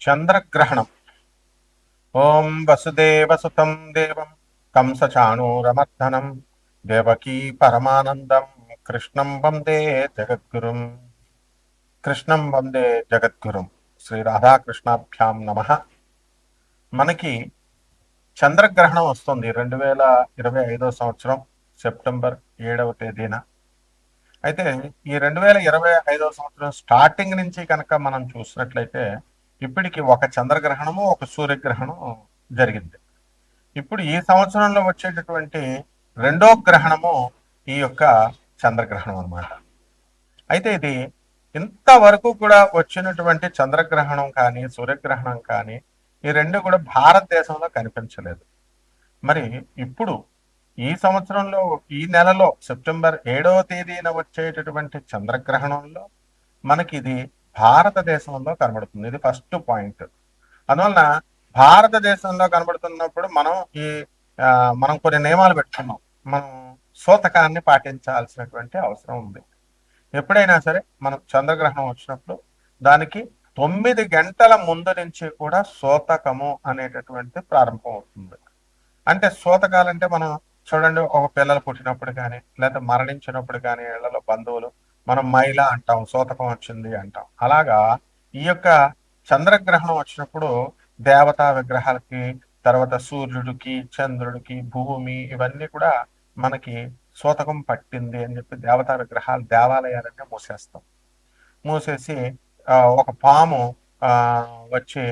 చంద్రగ్రహణం. ఓం వసుదేవసుతం దేవం కంసచాణూరమర్దనం దేవకీ పరమానందం కృష్ణం వందే జగద్గురుం. కృష్ణం వందే జగద్గురుం. శ్రీ రాధాకృష్ణాభ్యాం నమ. మనకి చంద్రగ్రహణం వస్తుంది 2025 సంవత్సరం సెప్టెంబర్ 7వ తేదీన. అయితే ఈ 2025 సంవత్సరం స్టార్టింగ్ నుంచి కనుక మనం చూసినట్లయితే ఇప్పటికి ఒక చంద్రగ్రహణము ఒక సూర్యగ్రహణం జరిగింది. ఇప్పుడు ఈ సంవత్సరంలో వచ్చేటటువంటి రెండో గ్రహణము ఈ యొక్క చంద్రగ్రహణం అన్నమాట. అయితే ఇది ఇంతవరకు కూడా వచ్చినటువంటి చంద్రగ్రహణం కానీ సూర్యగ్రహణం కానీ ఈ రెండు కూడా భారతదేశంలో కనిపించలేదు. మరి ఇప్పుడు ఈ సంవత్సరంలో ఈ నెలలో సెప్టెంబర్ 7వ తేదీన వచ్చేటటువంటి చంద్రగ్రహణంలో మనకి ఇది భారతదేశంలో కనబడుతుంది. ఇది ఫస్ట్ పాయింట్. అందువలన భారతదేశంలో కనబడుతున్నప్పుడు మనం కొన్ని నియమాలు పెట్టుకున్నాం. మనం సూతకాన్ని పాటించాల్సినటువంటి అవసరం ఉంది. ఎప్పుడైనా సరే మనం చంద్రగ్రహణం వచ్చినప్పుడు దానికి 9 గంటల ముందు నుంచి కూడా సూతకము అనేటటువంటి ప్రారంభం అవుతుంది. అంటే సూతకాలంటే మనం చూడండి, ఒక పిల్లలు పుట్టినప్పుడు కానీ లేదా మరణించినప్పుడు కానీ ఇళ్లలో బంధువులు మనం మైల అంటాం, సూతకం వచ్చింది అంటాం. అలాగా ఈ యొక్క చంద్రగ్రహణం వచ్చినప్పుడు దేవతా విగ్రహాలకి, తర్వాత సూర్యుడికి, చంద్రుడికి, భూమి ఇవన్నీ కూడా మనకి సూతకం పట్టింది అని చెప్పి దేవతా విగ్రహాలు దేవాలయాలన్నీ మూసేస్తాం. మూసేసి ఒక పాము వచ్చి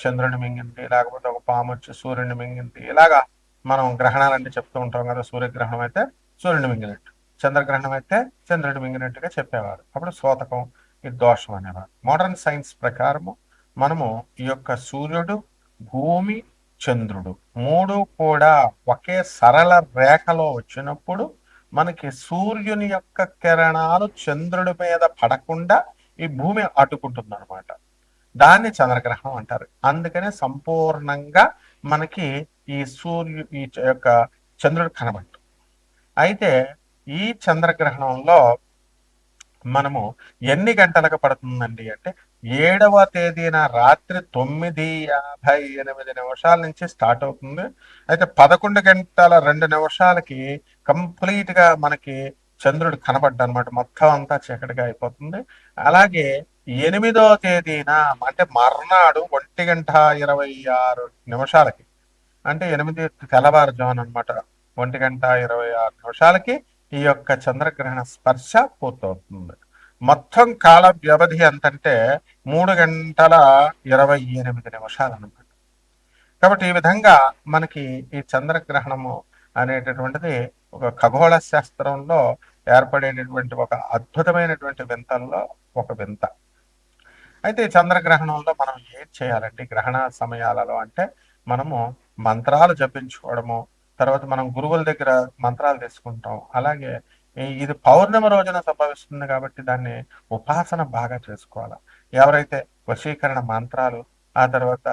చంద్రుని మింగింది, లేకపోతే ఒక పాము వచ్చి సూర్యుని మింగింది, ఇలాగా మనం గ్రహణాలంటే చెప్తూ ఉంటాం కదా. సూర్యగ్రహణం అయితే సూర్యుని మింగినట్టు, చంద్రగ్రహణం అయితే చంద్రుడిని మింగినట్టుగా చెప్పేవారు. అప్పుడు సూతకం, ఇది దోషం అనేవారు. మోడర్న్ సైన్స్ ప్రకారము మనము ఈ యొక్క సూర్యుడు, భూమి, చంద్రుడు మూడు కూడా ఒకే సరళ రేఖలో వచ్చినప్పుడు మనకి సూర్యుని యొక్క కిరణాలు చంద్రుడి మీద పడకుండా ఈ భూమి అడ్డుకుంటుంది అనమాట. దాన్ని చంద్రగ్రహణం అంటారు. అందుకనే సంపూర్ణంగా మనకి ఈ యొక్క చంద్రుడు కనబట్టు. అయితే ఈ చంద్రగ్రహణంలో మనము ఎన్ని గంటలకు పడుతుందండి అంటే 7వ తేదీన రాత్రి 9:58 నుంచి స్టార్ట్ అవుతుంది. అయితే 11 గంటల 2 నిమిషాలకి కంప్లీట్ గా మనకి చంద్రుడు కనబడ్డ అనమాట. మొత్తం అంతా చీకటిగా అయిపోతుంది. అలాగే 8వ తేదీన అంటే మర్నాడు 1:26 అంటే 8 తెల్లవారుజామున అనమాట, 1:26 ఈ యొక్క చంద్రగ్రహణ స్పర్శ పూర్తవుతుంది. మొత్తం కాల వ్యవధి ఎంతంటే 3:28 అనమాట. కాబట్టి ఈ విధంగా మనకి ఈ చంద్రగ్రహణము అనేటటువంటిది ఒక ఖగోళ శాస్త్రంలో ఏర్పడేటటువంటి ఒక అద్భుతమైనటువంటి వింతల్లో ఒక వింత. అయితే ఈ చంద్రగ్రహణంలో మనం ఏం చేయాలండి గ్రహణ సమయాలలో అంటే మనము మంత్రాలు జపించుకోవడము, తర్వాత మనం గురువుల దగ్గర మంత్రాలు తీసుకుంటాం. అలాగే ఇది పౌర్ణమి రోజున సంభవిస్తుంది కాబట్టి దాన్ని ఉపాసన బాగా చేసుకోవాలి. ఎవరైతే వశీకరణ మంత్రాలు, ఆ తర్వాత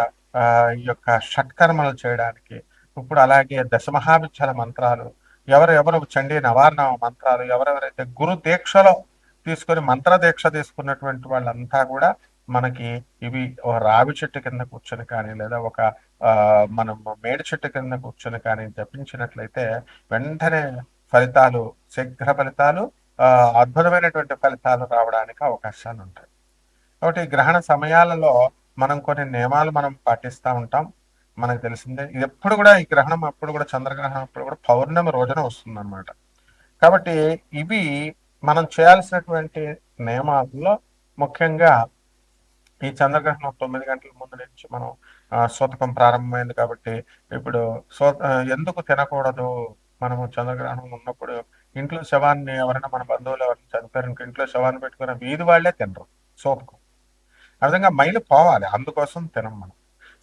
ఈ యొక్క షట్కర్మలు చేయడానికి, ఇప్పుడు అలాగే దశమహావిద్యల మంత్రాలు, ఎవరెవరు చండీ నవార్ణ మంత్రాలు, ఎవరెవరైతే గురు దీక్షలో తీసుకొని మంత్ర దీక్ష తీసుకున్నటువంటి వాళ్ళంతా కూడా మనకి ఇవి రావి చెట్టు కింద కూర్చొని కానీ లేదా ఒక మనం మేడి చెట్టు కింద కూర్చొని కానీ జపించినట్లయితే వెంటనే ఫలితాలు, శీఘ్ర ఫలితాలు, అద్భుతమైనటువంటి ఫలితాలు రావడానికి అవకాశాలు ఉంటాయి. కాబట్టి గ్రహణ సమయాలలో మనం కొన్ని నియమాలు మనం పాటిస్తూ ఉంటాం. మనకు తెలిసిందే ఇది ఎప్పుడు కూడా ఈ గ్రహణం అప్పుడు కూడా చంద్రగ్రహణం అప్పుడు కూడా పౌర్ణమి రోజున వస్తుంది అనమాట. కాబట్టి ఇవి మనం చేయాల్సినటువంటి నియమాల్లో ముఖ్యంగా ఈ చంద్రగ్రహణం 9 గంటల ముందు నుంచి మనం సూతకం ప్రారంభమైంది కాబట్టి ఇప్పుడు ఎందుకు తినకూడదు, మనము చంద్రగ్రహణం ఉన్నప్పుడు ఇంట్లో శవాన్ని ఎవరైనా మన బంధువులు ఎవరైనా చనిపోయారు ఇంట్లో శవాన్ని పెట్టుకున్న వీధి వాళ్లే తినరు సూతకం. ఆ విధంగా మైలు పోవాలి, అందుకోసం తినం మనం.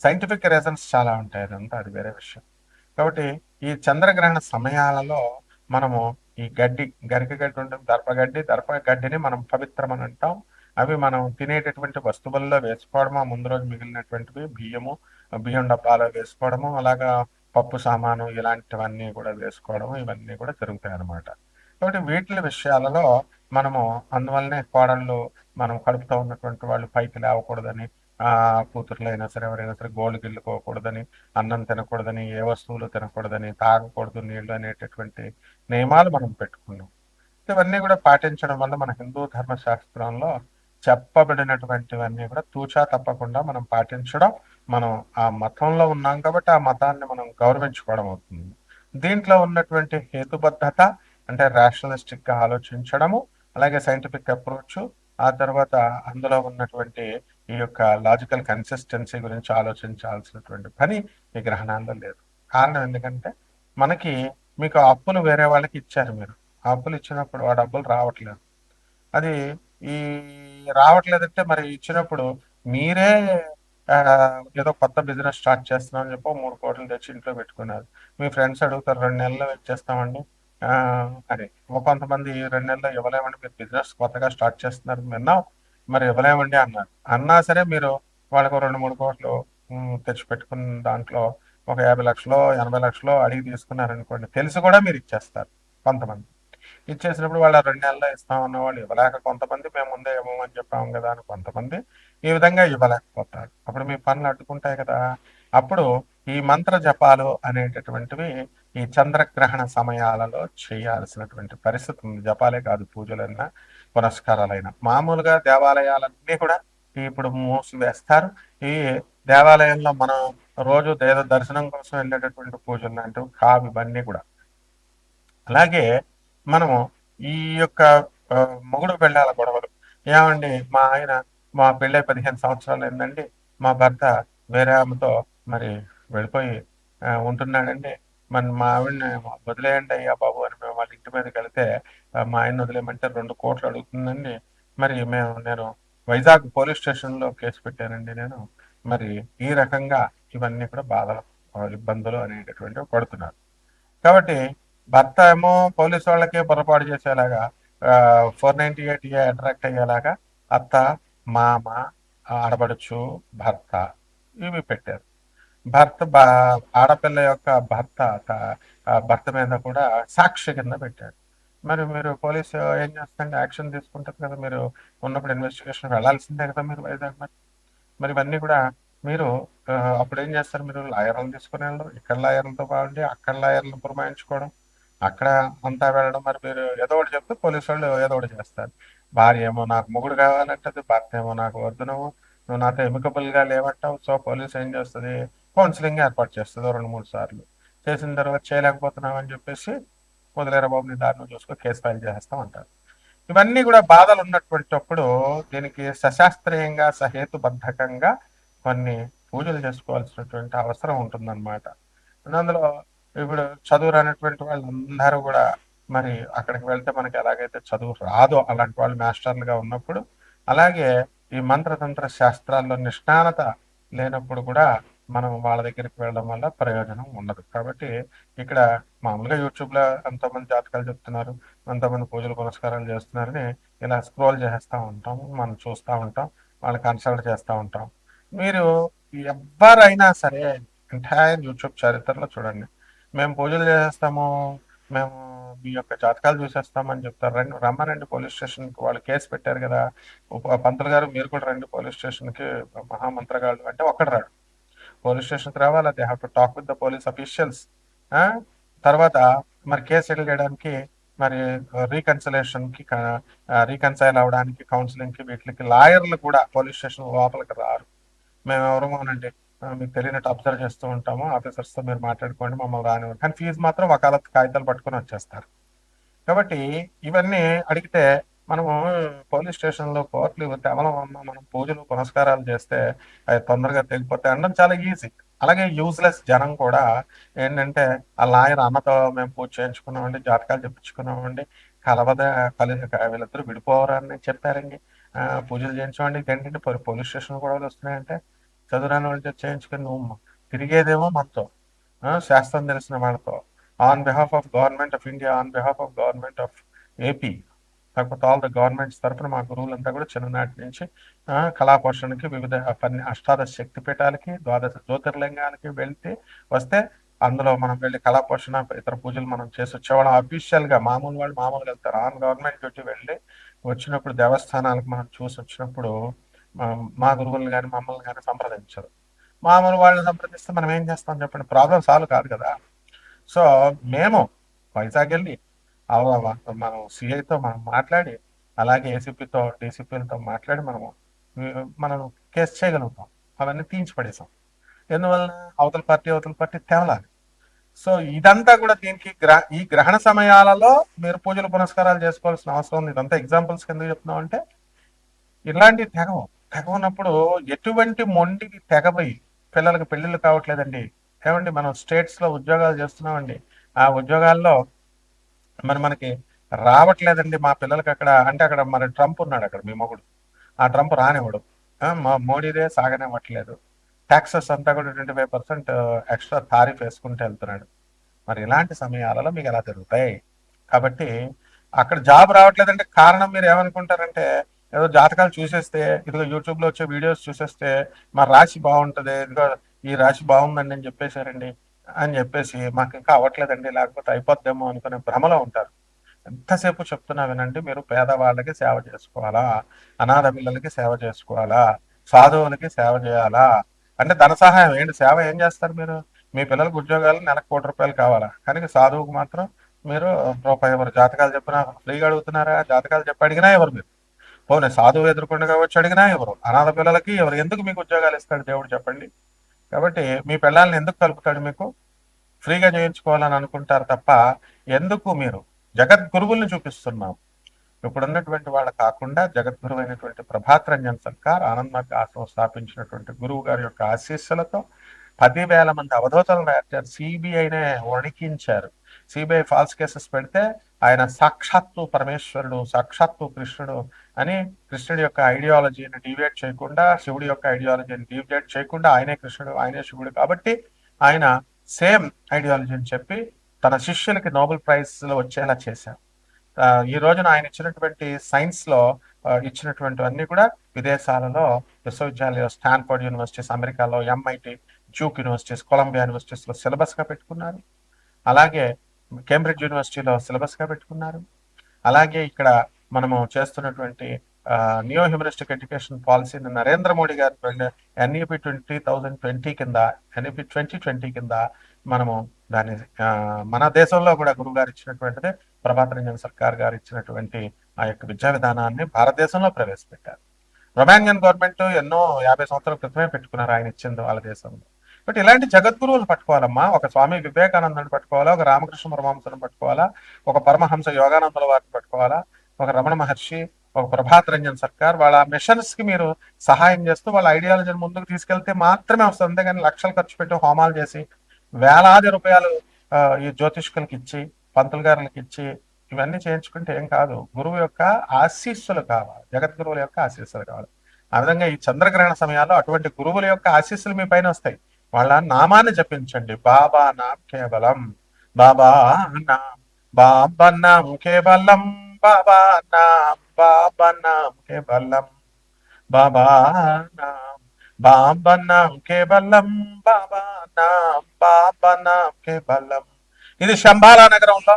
సైంటిఫిక్ రీజన్స్ చాలా ఉంటాయి, అదంతా అది వేరే విషయం. కాబట్టి ఈ చంద్రగ్రహణ సమయాలలో మనము ఈ గరిక గడ్డి ఉంటుంది, దర్పగడ్డిని మనం పవిత్రం అని అంటాం. అవి మనం తినేటటువంటి వస్తువుల్లో వేసుకోవడము, ముందు రోజు మిగిలినటువంటివి బియ్యం డబ్బాలో వేసుకోవడము, అలాగా పప్పు సామాను ఇలాంటివన్నీ కూడా వేసుకోవడము, ఇవన్నీ కూడా జరుగుతాయి అన్నమాట. కాబట్టి వీటి విషయాలలో మనము అందువల్లనే కోడళ్ళు మనం కడుపుతో ఉన్నటువంటి వాళ్ళు పైకి లేవకూడదని కూతుర్లు అయినా సరే ఎవరైనా సరే గోళ్ళు గిల్లుకోకూడదని, అన్నం తినకూడదని, ఏ వస్తువులు తినకూడదని, తాగకూడదు నీళ్లు అనేటటువంటి నియమాలు మనం పెట్టుకున్నాం. ఇవన్నీ కూడా పాటించడం వల్ల మన హిందూ ధర్మశాస్త్రంలో చెప్పబడినటువంటివన్నీ కూడా తూచా తప్పకుండా మనం పాటించడం, మనం ఆ మతంలో ఉన్నాం కాబట్టి ఆ మతాన్ని మనం గౌరవించుకోవడం అవుతుంది. దీంట్లో ఉన్నటువంటి హేతుబద్ధత అంటే రేషనలిస్టిక్ గా ఆలోచించడము, అలాగే సైంటిఫిక్ అప్రోచ్, ఆ తర్వాత అందులో ఉన్నటువంటి ఈ యొక్క లాజికల్ కన్సిస్టెన్సీ గురించి ఆలోచించాల్సినటువంటి పని ఈ గ్రహణాల్లో లేదు. కారణం ఎందుకంటే మనకి మీకు అప్పులు వేరే వాళ్ళకి ఇచ్చారు మీరు, ఆ అప్పులు ఇచ్చినప్పుడు ఆ డబ్బులు రావట్లేదు. అది ఈ రావట్లేదంటే మరి ఇచ్చినప్పుడు మీరే ఏదో కొత్త బిజినెస్ స్టార్ట్ చేస్తున్నాం అని చెప్పి 3 కోట్లు తెచ్చి ఇంట్లో పెట్టుకున్నారు. మీ ఫ్రెండ్స్ అడుగుతారు 2 నెలల్లో ఇచ్చేస్తామండి అని. కొంతమంది 2 నెలల్లో ఇవ్వలేమండి, మీరు బిజినెస్ కొత్తగా స్టార్ట్ చేస్తున్నారు విన్నాం, మరి ఇవ్వలేమండి అన్నారు. అన్నా సరే మీరు వాళ్ళకు 2-3 కోట్లు తెచ్చి పెట్టుకున్న దాంట్లో ఒక 50 లక్షలు 80 లక్షలు అడిగి తీసుకున్నారనుకోండి, తెలిసి కూడా మీరు ఇచ్చేస్తారు. కొంతమంది ఇచ్చేసినప్పుడు వాళ్ళు 2 నెలల్లో ఇస్తామన్న వాళ్ళు ఇవ్వలేక, కొంతమంది మేము ముందే ఇవ్వమని చెప్పాము కదా అని కొంతమంది ఈ విధంగా ఇవ్వలేకపోతారు. అప్పుడు మీ పనులు అడ్డుకుంటాయి కదా. అప్పుడు ఈ మంత్ర జపాలు అనేటటువంటివి ఈ చంద్రగ్రహణ సమయాలలో చేయాల్సినటువంటి పరిస్థితి ఉంది. జపాలే కాదు, పూజలైనా పునస్కారాలైనా. మామూలుగా దేవాలయాలన్నీ కూడా ఇప్పుడు మూసివేస్తారు. ఈ దేవాలయంలో మనం రోజు దేవ దర్శనం కోసం వెళ్ళేటటువంటి పూజలు లాంటివి కావు ఇవన్నీ కూడా. అలాగే మనము ఈ యొక్క మొగుడు పెళ్ళాల గొడవలు, ఏమండి మా ఆయన మా పెళ్ళై 15 సంవత్సరాలు అయిందండి, మా భర్త వేరే ఆమెతో మరి వెళ్ళిపోయి ఉంటున్నాడండి, మరి మా ఆవిడని వదిలేయండి అయ్యా బాబు అని మేము వాళ్ళ ఇంటి మీదకి వెళితే మా ఆయన వదిలేయమంటే 2 కోట్లు అడుగుతుందండి. మరి నేను వైజాగ్ పోలీస్ స్టేషన్లో కేసు పెట్టానండి నేను. మరి ఈ రకంగా ఇవన్నీ కూడా బాధలు ఇబ్బందులు అనేటటువంటివి పడుతున్నారు. కాబట్టి భర్త ఏమో పోలీసు వాళ్ళకే పొరపాటు చేసేలాగా 498 అట్రాక్ట్ అయ్యేలాగా అత్త, మామ, ఆడపడుచు, భర్త ఇవి పెట్టారు. ఆడపిల్ల యొక్క భర్త మీద కూడా సాక్షి కింద పెట్టాడు. మరి మీరు పోలీసు ఏం చేస్తారండి, యాక్షన్ తీసుకుంటారు కదా, మీరు ఉన్నప్పుడు ఇన్వెస్టిగేషన్ వెళ్ళాల్సిందే కదా మీరు వైజాగ్. మరి ఇవన్నీ కూడా మీరు అప్పుడు ఏం చేస్తారు, మీరు లాయర్లను తీసుకుని వెళ్ళడం, ఇక్కడ లాయర్లతో బాగుండి అక్కడ లాయర్లను పురమాయించుకోవడం, అక్కడ అంతా వెళ్ళడం. మరి మీరు ఏదో ఒకటి చెప్తే పోలీసు వాళ్ళు ఏదో ఒకటి చేస్తారు. భార్య ఏమో నాకు మొగుడు కావాలంటది, భర్త ఏమో నాకు వద్దు, నువ్వు నాతో ఎమికబుల్ గా లేవంటావు. సో పోలీసు ఏం చేస్తుంది, కౌన్సిలింగ్ ఏర్పాటు చేస్తుంది 2-3 సార్లు. చేసిన తర్వాత చేయలేకపోతున్నావు అని చెప్పేసి వదిలేరా బాబు నీ దారిని చూసుకో, కేసు ఫైల్ చేసేస్తాం అంటారు. ఇవన్నీ కూడా బాధలు ఉన్నటువంటిప్పుడు దీనికి సశాస్త్రీయంగా సహేతుబద్ధకంగా కొన్ని పూజలు చేసుకోవాల్సినటువంటి అవసరం ఉంటుందన్నమాట. అందులో ఇప్పుడు చదువు రానటువంటి వాళ్ళందరూ కూడా మరి అక్కడికి వెళ్తే మనకి ఎలాగైతే చదువు రాదో అలాంటి వాళ్ళు మాస్టర్లుగా ఉన్నప్పుడు, అలాగే ఈ మంత్రతంత్ర శాస్త్రాల్లో నిష్ణానత లేనప్పుడు కూడా మనం వాళ్ళ దగ్గరికి వెళ్ళడం వల్ల ప్రయోజనం ఉండదు. కాబట్టి ఇక్కడ మామూలుగా యూట్యూబ్లో ఎంతోమంది జాతకాలు చెప్తున్నారు, ఎంతోమంది పూజలు పునస్కారాలు చేస్తున్నారని ఇలా స్క్రోల్ చేస్తూ ఉంటాం, మనం చూస్తూ ఉంటాం, వాళ్ళని కన్సల్ట్ చేస్తూ ఉంటాం. మీరు ఎవరైనా సరే ఎంటైర్ యూట్యూబ్ చరిత్రలో చూడండి, మేము పూజలు చేసేస్తాము, మేము మీ యొక్క జాతకాలు చూసేస్తామని చెప్తారు. రమ్మనండి పోలీస్ స్టేషన్కి, వాళ్ళు కేసు పెట్టారు కదా, పంతులు గారు మీరు కూడా రండి పోలీస్ స్టేషన్కి, మహామంత్రగాళ్ళు అంటే ఒక్కడు రాడు. పోలీస్ స్టేషన్కి రావాలి, they have to talk with the police officials. తర్వాత మరి కేసు సెటిల్ చేయడానికి, మరి రీకన్సిలేషన్కి, రీకన్సైల్ అవడానికి, కౌన్సిలింగ్కి, వీటికి లాయర్లు కూడా పోలీస్ స్టేషన్ లోపలికి రారు. మేము ఎవరమోనండి మీకు తెలియనట్టు అబ్జర్వ్ చేస్తూ ఉంటాము, ఆఫీసర్స్తో మీరు మాట్లాడుకోండి, మమ్మల్ని రానివ్వండి, కానీ ఫీజు మాత్రం వకాలత్ కాగితాలు పట్టుకొని వచ్చేస్తారు. కాబట్టి ఇవన్నీ అడిగితే మనము పోలీస్ స్టేషన్లో కోర్టులు కేవలం మనం పూజలు పునస్కారాలు చేస్తే అవి తొందరగా తెగిపోతే అనడం చాలా ఈజీ. అలాగే యూజ్లెస్ జనం కూడా ఏంటంటే ఆ లాయర్ అన్నతో మేము పూజ చేయించుకున్నామండి, జాతకాలు చెప్పించుకున్నామండి, కలవద వీళ్ళిద్దరూ విడిపోవరని చెప్పారండి, పూజలు చేయించామండి, ఏంటంటే పోలీస్ స్టేషన్ కూడా వస్తున్నాయంటే చదువురాని వాళ్ళు చేయించుకుని నువ్వు తిరిగేదేమో మనతో, శాస్త్రం తెలిసిన వాళ్ళతో, on behalf of government of India, on behalf of government of AP, కాకపోతే ఆల్ ద గవర్నమెంట్స్ తరఫున మా గురువులంతా కూడా చిన్ననాటి నుంచి కళాపోషణకి వివిధ అష్టాదశ శక్తి పీఠాలకి, 12 జ్యోతిర్లింగాలకి వెళ్తే వస్తే అందులో మనం వెళ్ళి కళాపోషణ ఇతర పూజలు మనం చేసి వచ్చేవాళ్ళం. అఫీషియల్ గా మామూలు వాళ్ళు మామూలుగా వెళ్తారు, ఆన్ గవర్నమెంట్ డ్యూటీ వెళ్ళి వచ్చినప్పుడు దేవస్థానాలకు మనం చూసి వచ్చినప్పుడు మా గురువులను కానీ మమ్మల్ని కానీ సంప్రదించరు. మామూలు వాళ్ళని సంప్రదిస్తే మనం ఏం చేస్తాం చెప్పండి, ప్రాబ్లం సాల్వ్ కాదు కదా. సో మేము వైజాగ్ వెళ్ళి మనం సిఐతో మనం మాట్లాడి, అలాగే ఏసీపీతో డీసీపీలతో మాట్లాడి మనం కేసు చేయగలుగుతాం. అవన్నీ తీయించి పడేసాం. ఎందువలన అవతల పార్టీ తేవలాలి. సో ఇదంతా కూడా దీనికి ఈ గ్రహణ సమయాలలో మీరు పూజలు పునస్కారాలు చేసుకోవాల్సిన అవసరం ఉంది. ఇదంతా ఎగ్జాంపుల్స్ కింద చెప్తున్నాం అంటే ఇలాంటి తెగవనప్పుడు ఎటువంటి మొండికి తెగబోయి పిల్లలకి పెళ్లిళ్ళు కావట్లేదండి. ఏమండి మనం స్టేట్స్ లో ఉద్యోగాలు చేస్తున్నామండి, ఆ ఉద్యోగాల్లో మనకి రావట్లేదండి మా పిల్లలకి. అక్కడ మరి ట్రంప్ ఉన్నాడు అక్కడ, మీ మొగుడు. ఆ ట్రంప్ రానివ్వడు, మా మోడీదే సాగనివ్వట్లేదు. ట్యాక్సెస్ అంతా కూడా 25% ఎక్స్ట్రా తారీఫ్ వేసుకుంటూ వెళ్తున్నాడు. మరి ఇలాంటి సమయాలలో మీకు ఎలా జరుగుతాయి? కాబట్టి అక్కడ జాబ్ రావట్లేదంటే కారణం మీరు ఏమనుకుంటారంటే, ఏదో జాతకాలు చూసేస్తే, ఇదిగో యూట్యూబ్లో వచ్చే వీడియోస్ చూసేస్తే మా రాశి బాగుంటుంది, ఇదిగో ఈ రాశి బాగుందండి అని చెప్పేశారండి అని చెప్పేసి మాకు ఇంకా అవ్వట్లేదండి, లేకపోతే అయిపోద్దేమో అనుకునే భ్రమలో ఉంటారు. ఎంతసేపు చెప్తున్నా వినండి, మీరు పేదవాళ్ళకి సేవ చేసుకోవాలా, అనాథ పిల్లలకి సేవ చేసుకోవాలా, సాధువులకి సేవ చేయాలా. అంటే ధన సహాయం ఏంటి, సేవ ఏం చేస్తారు మీరు? మీ పిల్లలకు ఉద్యోగాలు నెలకు ₹1,00,00,000 కావాలా, కానీ సాధువుకు మాత్రం మీరు రూపాయి ఎవరు? జాతకాలు చెప్పినా ఫ్రీగా అడుగుతున్నారా? జాతకాలు చెప్పి అడిగినా ఎవరు? మీరు పోనీ సాధువు ఎదుర్కొండగా వచ్చి అడిగినా ఎవరు? అనాథ పిల్లలకి ఎవరు? ఎందుకు మీకు ఉద్యోగాలు ఇస్తాడు దేవుడు చెప్పండి? కాబట్టి మీ పిల్లల్ని ఎందుకు కలుపుతాడు? మీకు ఫ్రీగా చేయించుకోవాలని అనుకుంటారు తప్ప ఎందుకు మీరు జగద్గురువుల్ని చూపిస్తున్నాం. ఇప్పుడున్నటువంటి వాళ్ళ కాకుండా జగద్గురువు అయినటువంటి ప్రభాత్ రంజన్ సర్కార్ ఆనంద్ ఆశ్రమం స్థాపించినటువంటి గురువు గారి యొక్క ఆశీస్సులతో 10,000 మంది అవధూతలను రాశారు. సిబిఐనే వణికించారు. సిబిఐ ఫాల్స్ కేసెస్ పెడితే ఆయన సాక్షాత్తు పరమేశ్వరుడు, సాక్షాత్తు కృష్ణుడు అని, కృష్ణుడి యొక్క ఐడియాలజీని డివియేట్ చేయకుండా, శివుడి యొక్క ఐడియాలజీని డివియేట్ చేయకుండా, ఆయనే కృష్ణుడు ఆయనే శివుడు కాబట్టి ఆయన సేమ్ ఐడియాలజీని చెప్పి తన శిష్యులకి నోబెల్ ప్రైజ్లో వచ్చేలా చేశారు. ఈ రోజున ఆయన ఇచ్చినటువంటి సైన్స్ లో ఇచ్చినటువంటివన్నీ కూడా విదేశాలలో విశ్వవిద్యాలయాలు, స్టాన్ఫోర్డ్ యూనివర్సిటీస్ అమెరికాలో, MIT, Duke universities, Colombia universities లో సిలబస్ గా పెట్టుకున్నారు. అలాగే కేంబ్రిడ్జ్ యూనివర్సిటీలో సిలబస్ గా పెట్టుకున్నారు. అలాగే ఇక్కడ మనము చేస్తున్నటువంటి నియో హ్యూమనిస్టిక్ ఎడ్యుకేషన్ పాలసీని నరేంద్ర మోడీ గారు ఎన్ఈపి 2020 కింద, ఎన్ఈపి 2020 కింద మనము దాన్ని మన దేశంలో కూడా గురువు గారు ఇచ్చినటువంటిది, ప్రభాత్ రంజన్ సర్కార్ గారు ఇచ్చినటువంటి ఆ యొక్క విద్యా విధానాన్ని భారతదేశంలో ప్రవేశపెట్టారు. రొమానియన్ గవర్నమెంట్ ఎన్నో 50 సంవత్సరాల క్రితమే పెట్టుకున్నారు, ఆయన ఇచ్చింది వాళ్ళ దేశంలో. బట్ ఇలాంటి జగద్గురువులు పట్టుకోవాలమ్మా. ఒక స్వామి వివేకానందుని పట్టుకోవాలా, ఒక రామకృష్ణ పరమహంసను పట్టుకోవాలా, ఒక పరమహంస యోగానందుల వారిని పట్టుకోవాలా, ఒక రమణ మహర్షి, ఒక ప్రభాత్ రంజన్ సర్కార్. వాళ్ళ మిషన్స్ కి మీరు సహాయం చేస్తూ వాళ్ళ ఐడియాలజీని ముందుకు తీసుకెళ్తే మాత్రమే వస్తుంది. అంతేగాని లక్షలు ఖర్చు పెట్టి హోమాలు చేసి వేలాది రూపాయలు ఈ జ్యోతిష్కులకి ఇచ్చి, పంతులు గారులకి ఇచ్చి ఇవన్నీ చేయించుకుంటే ఏం కాదు. గురువు యొక్క ఆశీస్సులు కావాలి, జగద్గురువుల యొక్క ఆశీస్సులు కావాలి. ఆ విధంగా ఈ చంద్రగ్రహణ సమయాల్లో అటువంటి గురువుల యొక్క ఆశీస్సులు మీ పైన వస్తాయి. వాళ్ళ నామాన్ని జపించండి. బాబా నాం కేవలం, బాబా నాం, బాబా నాం కేవలం, బాబా నాం, బాబా నాం కేవలం, బాబా నాం, బాబా నాం కేవలం, బాబా నాం, బాబా నాం కేవలం. ఇది శంబాలా నగరంలో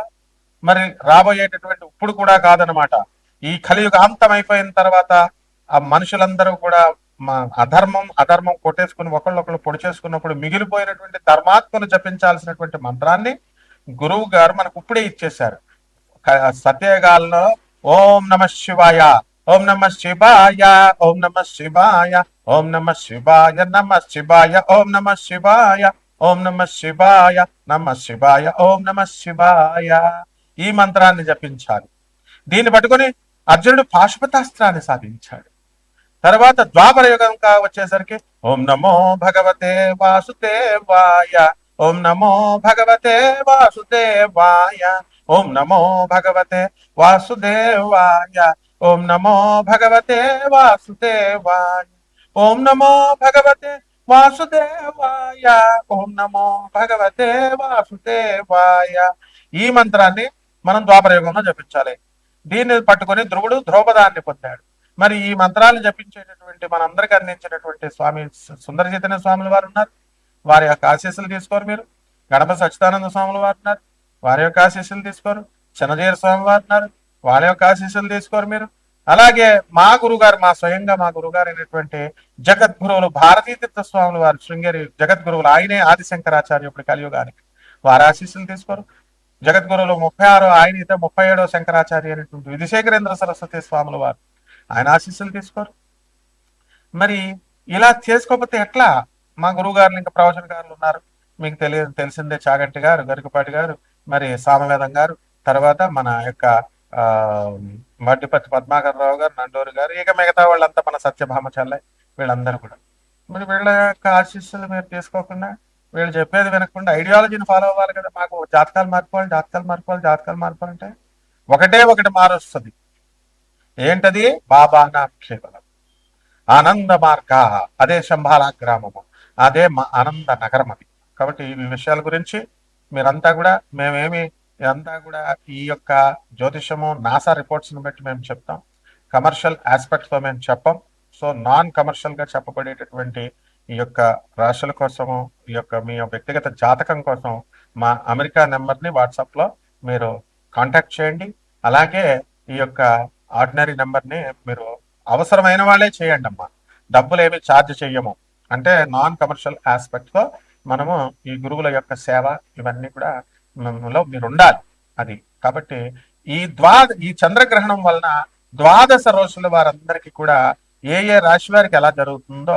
మరి రాబోయేటటువంటి ఇప్పుడు కూడా కాదనమాట. ఈ కలియుగ అంతం అయిపోయిన తర్వాత ఆ మనుషులందరూ కూడా అధర్మం కొట్టేసుకుని ఒకళ్ళొకళ్ళు పొడి చేసుకున్నప్పుడు మిగిలిపోయినటువంటి ధర్మాత్మను జపించాల్సినటువంటి మంత్రాన్ని గురువు గారు మనకు ఇప్పుడే ఇచ్చేశారు. సత్యగాల్లో ఓం నమ శివాయ, ఓం నమ శివాయ, ఓం నమ శివాయ, ఓం నమ శివాయ, నమ శివాయ, ఓం నమ శివాయ, ఓం నమ శివాయ, నమ శివాయ, ఓం నమ శివాయ. ఈ మంత్రాన్ని జపించాలి. దీన్ని పట్టుకుని అర్జునుడు పాశుపతాస్త్రాన్ని సాధించాడు. తర్వాత ద్వాపర యుగం వచ్చేసరికి ఓం నమో భగవతే వాసుదేవాయ, ఓం నమో భగవతే వాసుదేవాయ, ఓం నమో భగవతే వాసుదేవాయ, ఓం నమో భగవతే వాసుదేవాయ, ఓం నమో భగవతే వాసుదేవాయ, ఓం నమో భగవతే వాసుదేవాయ. ఈ మంత్రాన్ని మనం ద్వాపర యుగంలో జపించాలి. దీన్ని పట్టుకొని ధ్రువుడు ద్రౌపదాన్ని పొందాడు. మరి ఈ మంత్రాలను జపించేటటువంటి మనందరికి అందించినటువంటి స్వామి సుందర చైతన్య స్వాముల వారు ఉన్నారు. వారి యొక్క ఆశీస్సులు తీసుకోరు మీరు. గణపతి సచ్చిదానంద స్వాముల వారు ఉన్నారు, వారి యొక్క ఆశీస్సులు తీసుకోరు. చిన్నజీర స్వామి వారు ఉన్నారు, వారి యొక్క ఆశీస్సులు తీసుకోరు మీరు. అలాగే మా గురుగారు, స్వయంగా మా గురుగారు అయినటువంటి జగద్గురువులు భారతీతీర్థ స్వాములు వారు, శృంగేరి జగద్గురువులు, ఆయనే ఆదిశంకరాచార్య ఇప్పుడు కలియుగానికి, వారి ఆశీస్సులు తీసుకోరు. జగద్గురువులు 36, ఆయన అయితే 37వ శంకరాచార్య అయినటువంటి విధిశేఖరేంద్ర సరస్వతి స్వాములు వారు, ఆయన ఆశీస్సులు తీసుకోరు. మరి ఇలా చేసుకోకపోతే ఎట్లా? మా గురువు గారు ఇంకా ప్రవచనకారులు ఉన్నారు, మీకు తెలిసిందే, చాగంటి గారు, గరికపాటి గారు, మరి సామవేదం గారు, తర్వాత మన యొక్క ఆ మడ్డిపత్తి పద్మాకర్ రావు గారు, నండూరి గారు, ఇక మిగతా వాళ్ళంతా మన సత్యభామ చెల్లె, వీళ్ళందరూ కూడా. మరి వీళ్ళ యొక్క ఆశీస్సులు మీరు తీసుకోకుండా, వీళ్ళు చెప్పేది వినకుండా ఐడియాలజీని ఫాలో అవ్వాలి కదా. మాకు జాతకాలు మార్పుకోవాలి, జాతకాలు మార్పుకోవాలి, జాతకాలు మార్పాలంటే ఒకటి మారుస్తుంది. ఏంటది? బాబానా కేవలం ఆనంద మార్గ, అదే శంభాల గ్రామము, అదే ఆనంద నగరం అది. కాబట్టి ఈ విషయాల గురించి మీరంతా కూడా, మేమేమి ఇదంతా కూడా ఈ యొక్క జ్యోతిషము నాసా రిపోర్ట్స్ని బట్టి మేము చెప్తాం, కమర్షియల్ ఆస్పెక్ట్స్తో మేము చెప్పం. సో నాన్ కమర్షియల్గా చెప్పబడేటటువంటి ఈ యొక్క రాశుల కోసము, ఈ యొక్క మీ వ్యక్తిగత జాతకం కోసం మా అమెరికా నెంబర్ని వాట్సాప్లో మీరు కాంటాక్ట్ చేయండి. అలాగే ఈ యొక్క ఆర్డినరీ నెంబర్ని మీరు అవసరమైన వాళ్ళే చేయండి అమ్మా, డబ్బులు ఏమి ఛార్జ్ చెయ్యము. అంటే నాన్ కమర్షియల్ ఆస్పెక్ట్తో మనము ఈ గురువుల యొక్క సేవ ఇవన్నీ కూడా లో మీరు ఉండాలి అది. కాబట్టి ఈ చంద్రగ్రహణం వలన ద్వాదశ రోజుల వారందరికీ కూడా ఏ రాశి వారికి ఎలా జరుగుతుందో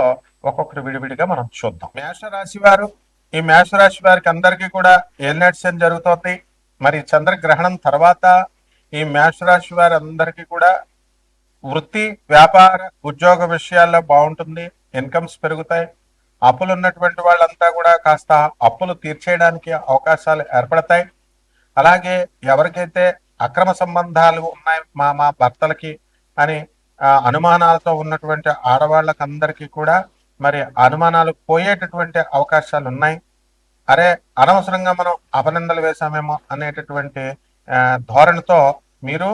ఒక్కొక్కటి విడివిడిగా మనం చూద్దాం. మేషరాశి వారు, ఈ మేషరాశి వారికి అందరికీ కూడా ఏలినాటి జరుగుతోంది. మరి చంద్రగ్రహణం తర్వాత ఈ మేషరాశి వారి అందరికీ కూడా వృత్తి, వ్యాపార, ఉద్యోగ విషయాల్లో బాగుంటుంది, ఇన్కమ్స్ పెరుగుతాయి. అప్పులు ఉన్నటువంటి వాళ్ళంతా కూడా కాస్త అప్పులు తీర్చేయడానికి అవకాశాలు ఏర్పడతాయి. అలాగే ఎవరికైతే అక్రమ సంబంధాలు ఉన్నాయి మా భర్తలకి అని అనుమానాలతో ఉన్నటువంటి ఆడవాళ్ళకందరికీ కూడా మరి అనుమానాలు పోయేటటువంటి అవకాశాలు ఉన్నాయి. అరే అనవసరంగా మనం అపనిందలు వేశామేమో అనేటటువంటి ధోరణితో మీరు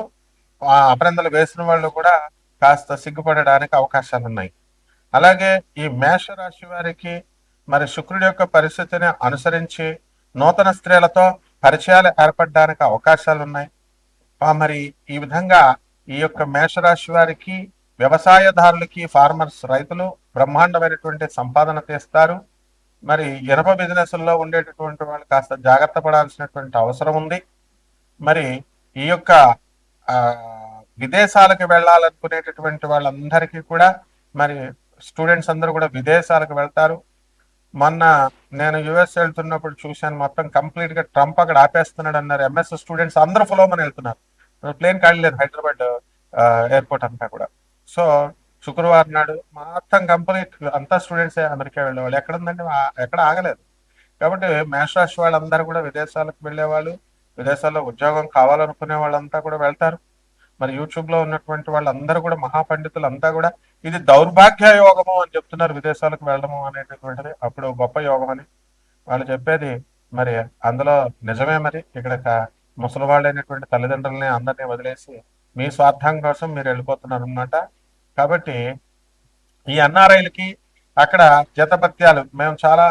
అపనిందలు వేసిన వాళ్ళు కూడా కాస్త సిగ్గుపడడానికి అవకాశాలు ఉన్నాయి. అలాగే ఈ మేషరాశి వారికి మరి శుక్రుడి యొక్క పరిస్థితిని అనుసరించి నూతన స్త్రీలతో పరిచయాలు ఏర్పడడానికి అవకాశాలు ఉన్నాయి. మరి ఈ విధంగా ఈ యొక్క మేషరాశి వారికి, వ్యవసాయదారులకి, ఫార్మర్స్, రైతులు బ్రహ్మాండమైనటువంటి సంపాదన తీస్తారు. మరి ఇనప బిజినెస్లో ఉండేటటువంటి వాళ్ళు కాస్త జాగ్రత్త పడాల్సినటువంటి అవసరం ఉంది. మరి ఈ యొక్క విదేశాలకు వెళ్ళాలనుకునేటటువంటి వాళ్ళందరికీ కూడా, మరి స్టూడెంట్స్ అందరూ కూడా విదేశాలకు వెళ్తారు. మొన్న నేను యుఎస్ వెళ్తున్నప్పుడు చూశాను, మొత్తం కంప్లీట్గా ట్రంప్ అక్కడ ఆపేస్తున్నాడు అన్నారు. ఎంఎస్ స్టూడెంట్స్ అందరూ ఫాలోమని వెళ్తున్నారు, ప్లేన్ ఖాళీ లేదు హైదరాబాద్ ఎయిర్పోర్ట్ అంతా కూడా. సో శుక్రవారం నాడు మొత్తం కంప్లీట్ అంతా స్టూడెంట్సే అమెరికా వెళ్ళేవాళ్ళు. ఎక్కడుందండి, ఎక్కడ ఆగలేదు. కాబట్టి మేషరాశి వాళ్ళందరూ కూడా విదేశాలకు వెళ్ళేవాళ్ళు, విదేశాల్లో ఉద్యోగం కావాలనుకునే వాళ్ళంతా కూడా వెళ్తారు. మరి యూట్యూబ్లో ఉన్నటువంటి వాళ్ళందరూ కూడా మహాపండితులు అంతా కూడా ఇది దౌర్భాగ్య యోగము అని చెప్తున్నారు, విదేశాలకు వెళ్ళడము అనేటటువంటిది. అప్పుడు గొప్ప యోగం అని వాళ్ళు చెప్పేది. మరి అందులో నిజమే. మరి ఇక్కడ ముసలి వాళ్ళైనటువంటి తల్లిదండ్రులని అందరినీ వదిలేసి మీ స్వార్థం కోసం మీరు వెళ్ళిపోతున్నారు అన్నమాట. కాబట్టి ఈ ఎన్ఆర్ఐలకి అక్కడ జీతభత్యాలు మేము చాలా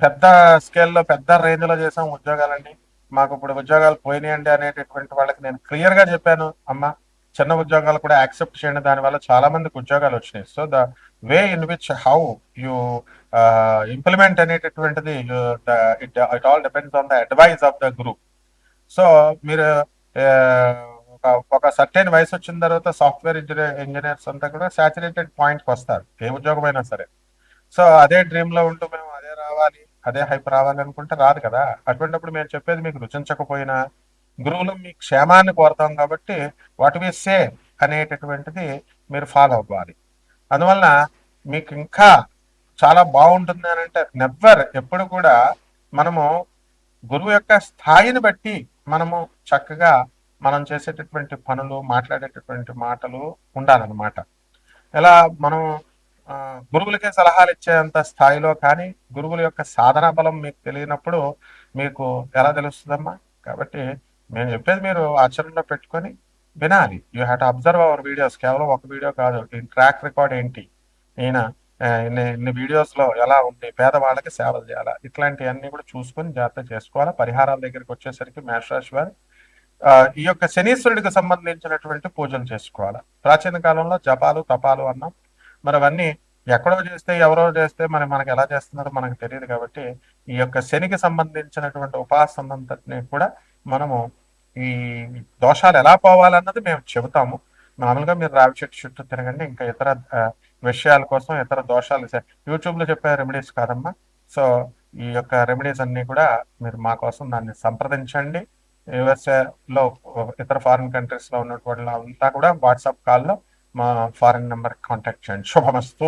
పెద్ద స్కేల్లో, పెద్ద రేంజ్లో చేసాం ఉద్యోగాలన్నీ, మాకు ఇప్పుడు ఉద్యోగాలు పోయినాయండి అనేటటువంటి వాళ్ళకి నేను క్లియర్గా చెప్పాను, అమ్మ చిన్న ఉద్యోగాలు కూడా యాక్సెప్ట్ చేయండి, దానివల్ల చాలా మందికి ఉద్యోగాలు వచ్చినాయి. So the way in which how you implement అనేటటువంటిది it all depends on the advise of the group. So మీరు ఒక సర్టెన్ వయసు వచ్చిన తర్వాత సాఫ్ట్వేర్ ఇంజనీర్స్ అంతా కూడా సాచురేటెడ్ పాయింట్కి వస్తారు, ఏ ఉద్యోగమైనా సరే. సో అదే డ్రీమ్లో ఉంటూ మేము అదే రావాలి, అదే హైప్ రావాలి అనుకుంటే రాదు కదా. అటువంటిప్పుడు మేము చెప్పేది మీకు రుచించకపోయినా గురువులు మీ క్షేమాన్ని కోరుతాం కాబట్టి వాట్ వి సే అనేటటువంటిది మీరు ఫాలో అవ్వాలి. అందువలన మీకు ఇంకా చాలా బాగుంటుంది అని అంటే, నెవ్వర్ ఎప్పుడు కూడా మనము గురువు యొక్క స్థాయిని బట్టి మనము చక్కగా మనం చేసేటటువంటి పనులు, మాట్లాడేటటువంటి మాటలు ఉండాలన్నమాట. ఇలా మనం గురువులకే సలహాలు ఇచ్చేంత స్థాయిలో కానీ గురువుల యొక్క సాధనా బలం మీకు తెలియనప్పుడు మీకు ఎలా తెలుస్తుందమ్మా? కాబట్టి నేను చెప్పేది మీరు ఆచరణలో పెట్టుకొని వినాలి. You have to observe our videos. కేవలం ఒక వీడియో కాదు, ఈ ట్రాక్ రికార్డ్ ఏంటి, ఈయన ఇన్ని వీడియోస్లో ఎలా ఉంది, పేదవాళ్ళకి సేవలు చేయాలా, ఇట్లాంటివన్నీ కూడా చూసుకొని జాగ్రత్త చేసుకోవాలా. పరిహారాల దగ్గరికి వచ్చేసరికి మేషరాశి వారు ఈ యొక్క శనీశ్వరుడికి సంబంధించినటువంటి పూజలు చేసుకోవాలి. ప్రాచీన కాలంలో జపాలు తపాలు అన్నాం, మరి అవన్నీ ఎక్కడో చేస్తే ఎవరో చేస్తే మరి మనకి ఎలా చేస్తున్నారో మనకు తెలియదు. కాబట్టి ఈ యొక్క శనికి సంబంధించినటువంటి ఉపాసనంతటిని కూడా మనము ఈ దోషాలు ఎలా పోవాలన్నది మేము చెబుతాము. మామూలుగా మీరు రావి చెట్టు చుట్టూ తిరగండి. ఇంకా ఇతర విషయాల కోసం ఇతర దోషాలు యూట్యూబ్లో చెప్పే రెమెడీస్ కాదమ్మా. సో ఈ యొక్క రెమెడీస్ అన్ని కూడా మీరు మా కోసం దాన్ని సంప్రదించండి. యుఎస్ఏలో ఇతర ఫారిన్ కంట్రీస్లో ఉన్నటువంటి అంతా కూడా వాట్సాప్ కాల్లో మా ఫారిన్ నెంబర్ కాంటాక్ట్ చేయండి. శుభమస్తు.